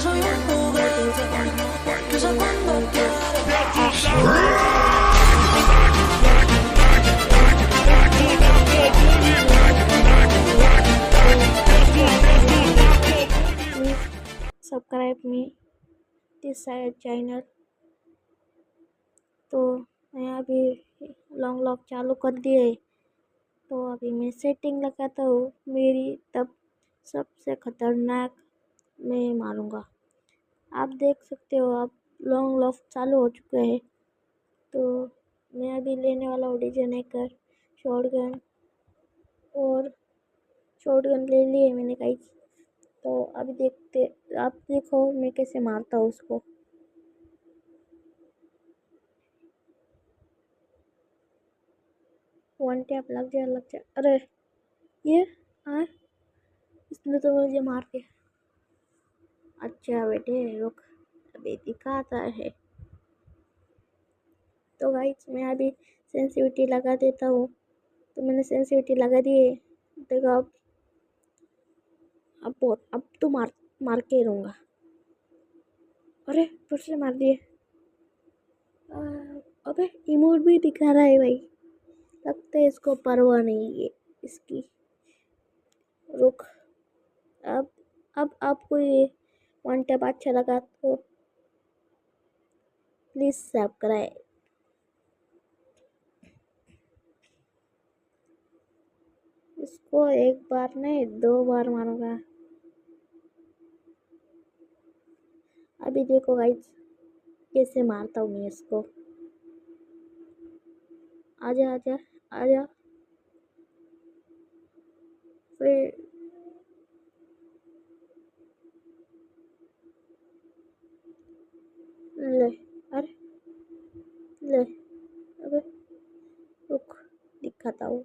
Subscribe me this channel. तो मैं अभी लॉन्ग लॉक चालू कर दिए, तो अभी मैं सेटिंग लगाता हूँ मेरी, तब सबसे खतरनाक मैं मारूंगा। आप देख सकते हो, अब लॉन्ग लॉक चालू हो चुका है। तो मैं अभी लेने वाला हूँ डिजनेकर शॉटगन, और शॉटगन ले लिए मैंने गाइस। तो अभी देखते, आप देखो मैं कैसे मारता हूँ उसको। वन टैप लग जा। अरे ये हाँ, इसने तो मुझे मार दिया। अच्छा बेटे रुक, अभी दिखाता है। तो गाइस मैं अभी सेंसिटिविटी लगा देता हूँ। तो मैंने सेंसिटिविटी लगा दी है। देखो अब तो मार के रहूँगा। अरे फिर से मार दिए। अबे इमोट भी दिखा रहा है भाई, लगता है इसको परवाह नहीं है इसकी। रुक, अब आपको ये वन टैप अच्छा लगा तो प्लीज सब्सक्राइब। इसको एक बार नहीं 2 बार मारूंगा। अभी देखो गाइस कैसे मारता हूँ मैं इसको। आजा आजा आजा, फिर ले। अरे ले, अबे रुक दिखाता हूँ।